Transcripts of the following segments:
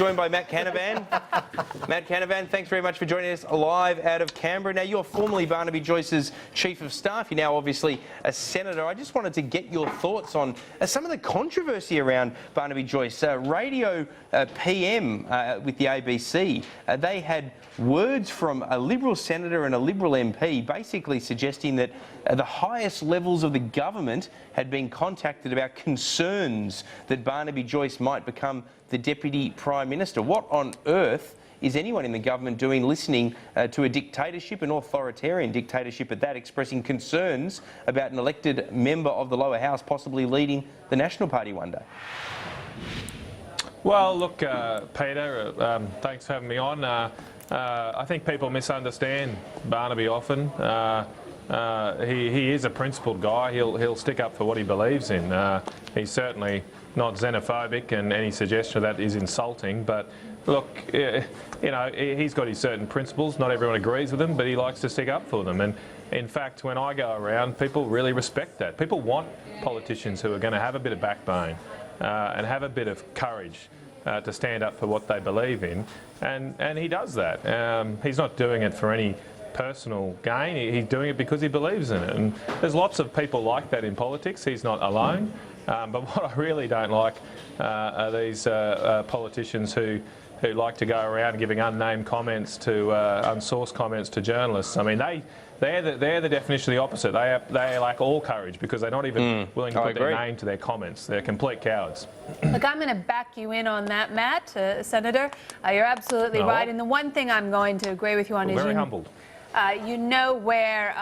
Joined by Matt Canavan. Matt Canavan, thanks very much for joining us live out of Canberra. Now, you're formerly Barnaby Joyce's Chief of Staff. You're now obviously a Senator. I just wanted to get your thoughts on some of the controversy around Barnaby Joyce. Radio PM with the ABC, they had words from a Liberal Senator and a Liberal MP basically suggesting that the highest levels of the government had been contacted about concerns that Barnaby Joyce might become the Deputy Prime Minister. What on earth is anyone in the government doing listening to a dictatorship, an authoritarian dictatorship at that, expressing concerns about an elected member of the lower house possibly leading the National Party one day? Well, look, Peter, thanks for having me on. I think people misunderstand Barnaby often. He is a principled guy. He'll stick up for what he believes in. He's certainly not xenophobic, and any suggestion of that is insulting. But look, you know, he's got his certain principles. Not everyone agrees with them, but he likes to stick up for them. And in fact, when I go around, people really respect that. People want politicians who are going to have a bit of backbone and have a bit of courage to stand up for what they believe in. And he does that. He's not doing it for any personal gain. He's doing it because he believes in it. And there's lots of people like that in politics. He's not alone. But what I really don't like are these politicians who like to go around giving unnamed comments to unsourced comments to journalists. I mean, they're the definition of the opposite. They lack all courage because they're not even willing to put their name to their comments. They're complete cowards. Look, I'm going to back you in on that, Matt, Senator. You're absolutely right. And the one thing I'm going to agree with you on is very humbled. You know where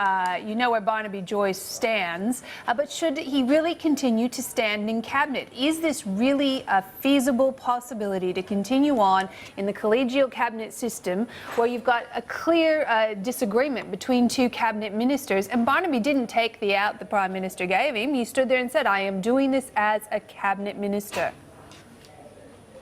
Barnaby Joyce stands, but should he really continue to stand in cabinet? Is this really a feasible possibility to continue on in the collegial cabinet system where you've got a clear disagreement between two cabinet ministers? And Barnaby didn't take the out the Prime Minister gave him. He stood there and said, "I am doing this as a cabinet minister."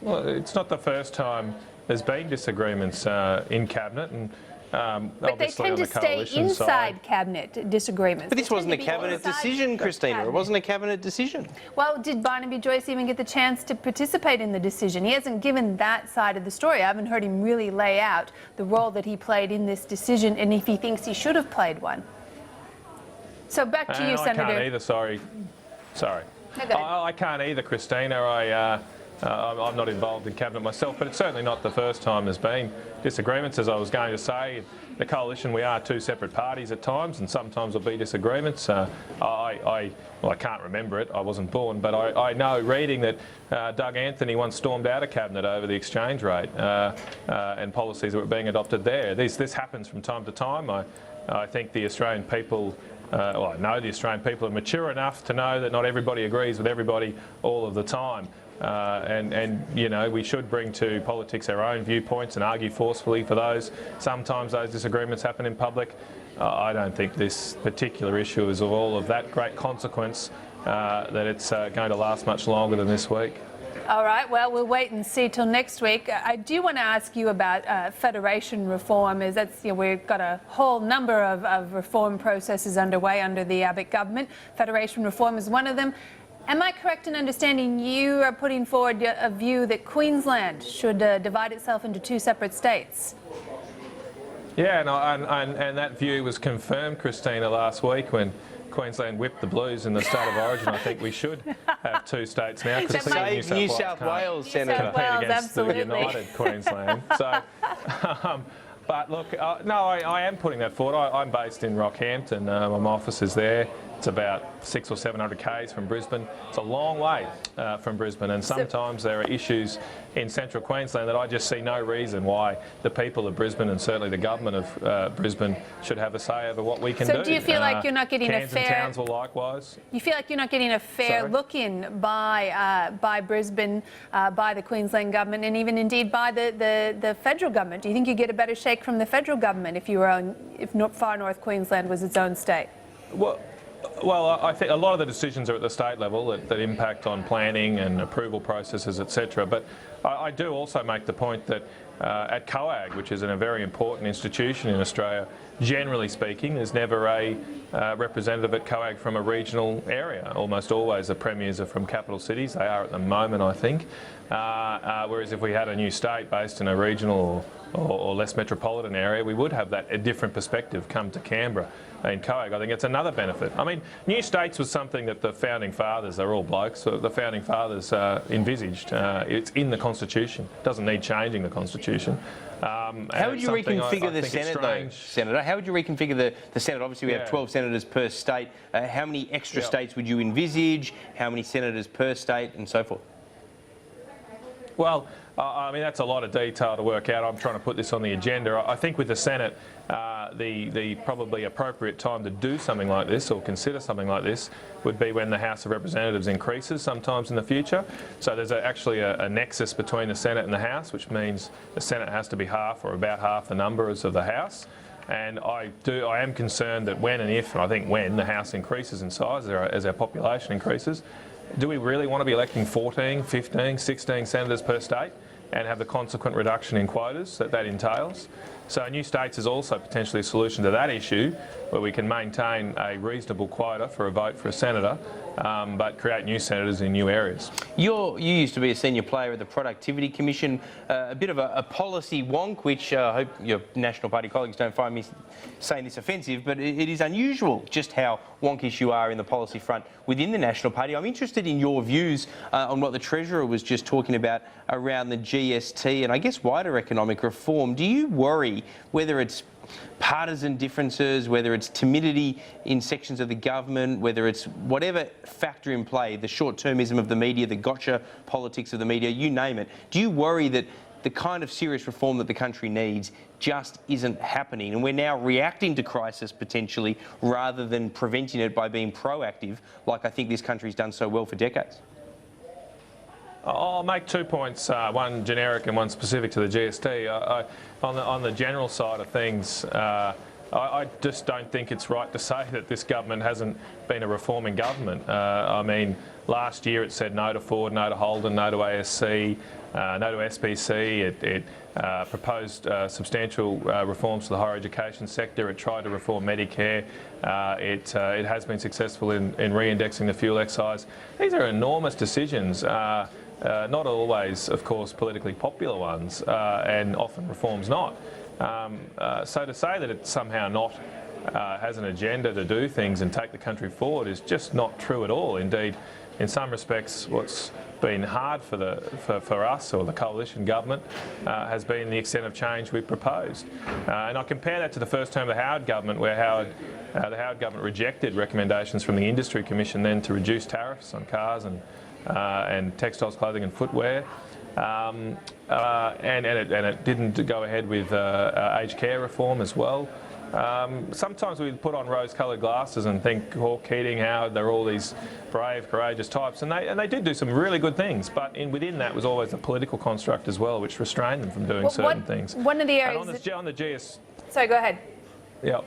Well, it's not the first time there's been disagreements in cabinet, and but they tend to stay inside cabinet disagreements. But this wasn't a cabinet decision, Christina. It wasn't a cabinet decision. Well, did Barnaby Joyce even get the chance to participate in the decision? He hasn't given that side of the story. I haven't heard him really lay out the role that he played in this decision and if he thinks he should have played one. So back to you, Senator. I can't either, sorry. I can't either, Christina. I'm not involved in cabinet myself, but it's certainly not the first time there's been disagreements. As I was going to say, the coalition, we are two separate parties at times, and sometimes there'll be disagreements. I can't remember it. I wasn't born, but I know reading that Doug Anthony once stormed out of cabinet over the exchange rate and policies that were being adopted there. This happens from time to time. I think the Australian people. Well, I know the Australian people are mature enough to know that not everybody agrees with everybody all of the time. And you know, we should bring to politics our own viewpoints and argue forcefully for those. Sometimes those disagreements happen in public. I don't think this particular issue is of all of that great consequence that it's going to last much longer than this week. All right, well, we'll wait and see till next week. I do want to ask you about federation reform, as that's, you know, we've got a whole number of reform processes underway under the Abbott government. Federation reform is one of them. Am I correct in understanding you are putting forward a view that Queensland should divide itself into two separate states? Yeah, and that view was confirmed, Christina, last week when Queensland whipped the Blues in the state of origin. I think we should have two states now because New South Wales, Senator. Against the United Queensland. So, but look, no, I am putting that forward. I'm based in Rockhampton. My office is there. It's about 600 or 700 k's from Brisbane. It's a long way from Brisbane, and sometimes there are issues in central Queensland that I just see no reason why the people of Brisbane and certainly the government of Brisbane should have a say over what we can do. So do you feel like you're not getting Cairns a fair... and Townsville likewise. You feel like you're not getting a fair look in by Brisbane, by the Queensland government, and even indeed by the federal government? Do you think you get a better shake from the federal government if Far North Queensland was its own state? Well, Well, I think a lot of the decisions are at the state level that impact on planning and approval processes, etc. But I do also make the point that at COAG, which is a very important institution in Australia, generally speaking, there's never a representative at COAG from a regional area. Almost always the premiers are from capital cities. They are at the moment, I think. Whereas if we had a new state based in a regional or less metropolitan area, we would have a different perspective come to Canberra. In COAG, I think it's another benefit. I mean, new states was something that the founding fathers, they're all blokes, so the founding fathers envisaged. It's in the Constitution. It doesn't need changing the Constitution. How would you reconfigure the Senate, though, Senator? How would you reconfigure the Senate? Obviously, we have 12 senators per state. How many extra states would you envisage? How many senators per state, and so forth? Well, I mean, that's a lot of detail to work out. I'm trying to put this on the agenda. I think with the Senate, the probably appropriate time to do something like this or consider something like this would be when the House of Representatives increases sometimes in the future. So there's actually a nexus between the Senate and the House, which means the Senate has to be half or about half the numbers of the House. And I am concerned that when and if, and I think when, the House increases in size as our population increases, do we really want to be electing 14, 15, 16 senators per state and have the consequent reduction in quotas that entails? So new states is also potentially a solution to that issue, where we can maintain a reasonable quota for a vote for a senator, but create new senators in new areas. You used to be a senior player at the Productivity Commission, a bit of a policy wonk, which I hope your National Party colleagues don't find me saying this offensive, but it is unusual just how wonkish you are in the policy front within the National Party. I'm interested in your views on what the Treasurer was just talking about around the GST and I guess wider economic reform. Do you worry whether it's partisan differences, whether it's timidity in sections of the government, whether it's whatever factor in play, the short-termism of the media, the gotcha politics of the media, you name it. Do you worry that the kind of serious reform that the country needs just isn't happening and we're now reacting to crisis potentially rather than preventing it by being proactive like I think this country's done so well for decades? I'll make 2 points, one generic and one specific to the GST. On the general side of things, I just don't think it's right to say that this government hasn't been a reforming government. I mean, last year it said no to Ford, no to Holden, no to ASC, no to SPC. It proposed substantial reforms to the higher education sector. It tried to reform Medicare. It has been successful in re-indexing the fuel excise. These are enormous decisions. Not always, of course, politically popular ones, and often reforms not. So to say that it somehow not has an agenda to do things and take the country forward is just not true at all. Indeed, in some respects, what's been hard for us or the coalition government has been the extent of change we've proposed. And I compare that to the first term of the Howard government, where the Howard government rejected recommendations from the Industry Commission then to reduce tariffs on cars and textiles, clothing and footwear. And it didn't go ahead with aged care reform as well. Sometimes we put on rose-coloured glasses and think Hawke, Keating, Howard, they're all these brave, courageous types, and they did do some really good things, but within that was always a political construct as well, which restrained them from doing certain things. One of the areas... On the GST... Sorry, go ahead. Yeah.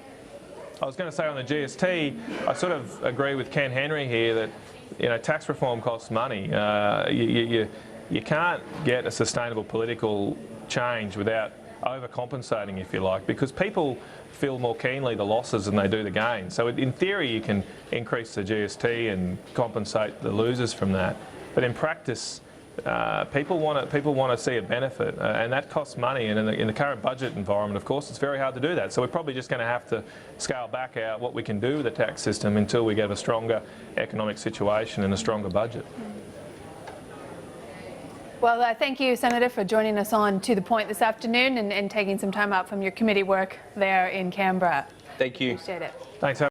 I was going to say on the GST, I sort of agree with Ken Henry here that tax reform costs money. You can't get a sustainable political change without overcompensating, if you like, because people feel more keenly the losses than they do the gains. So in theory, you can increase the GST and compensate the losers from that, but in practice, people want to see a benefit, and that costs money. And in the current budget environment, of course, it's very hard to do that. So we're probably just going to have to scale back what we can do with the tax system until we get a stronger economic situation and a stronger budget. Well, thank you, Senator, for joining us on To The Point this afternoon and taking some time out from your committee work there in Canberra. Thank you. Appreciate it. Thanks.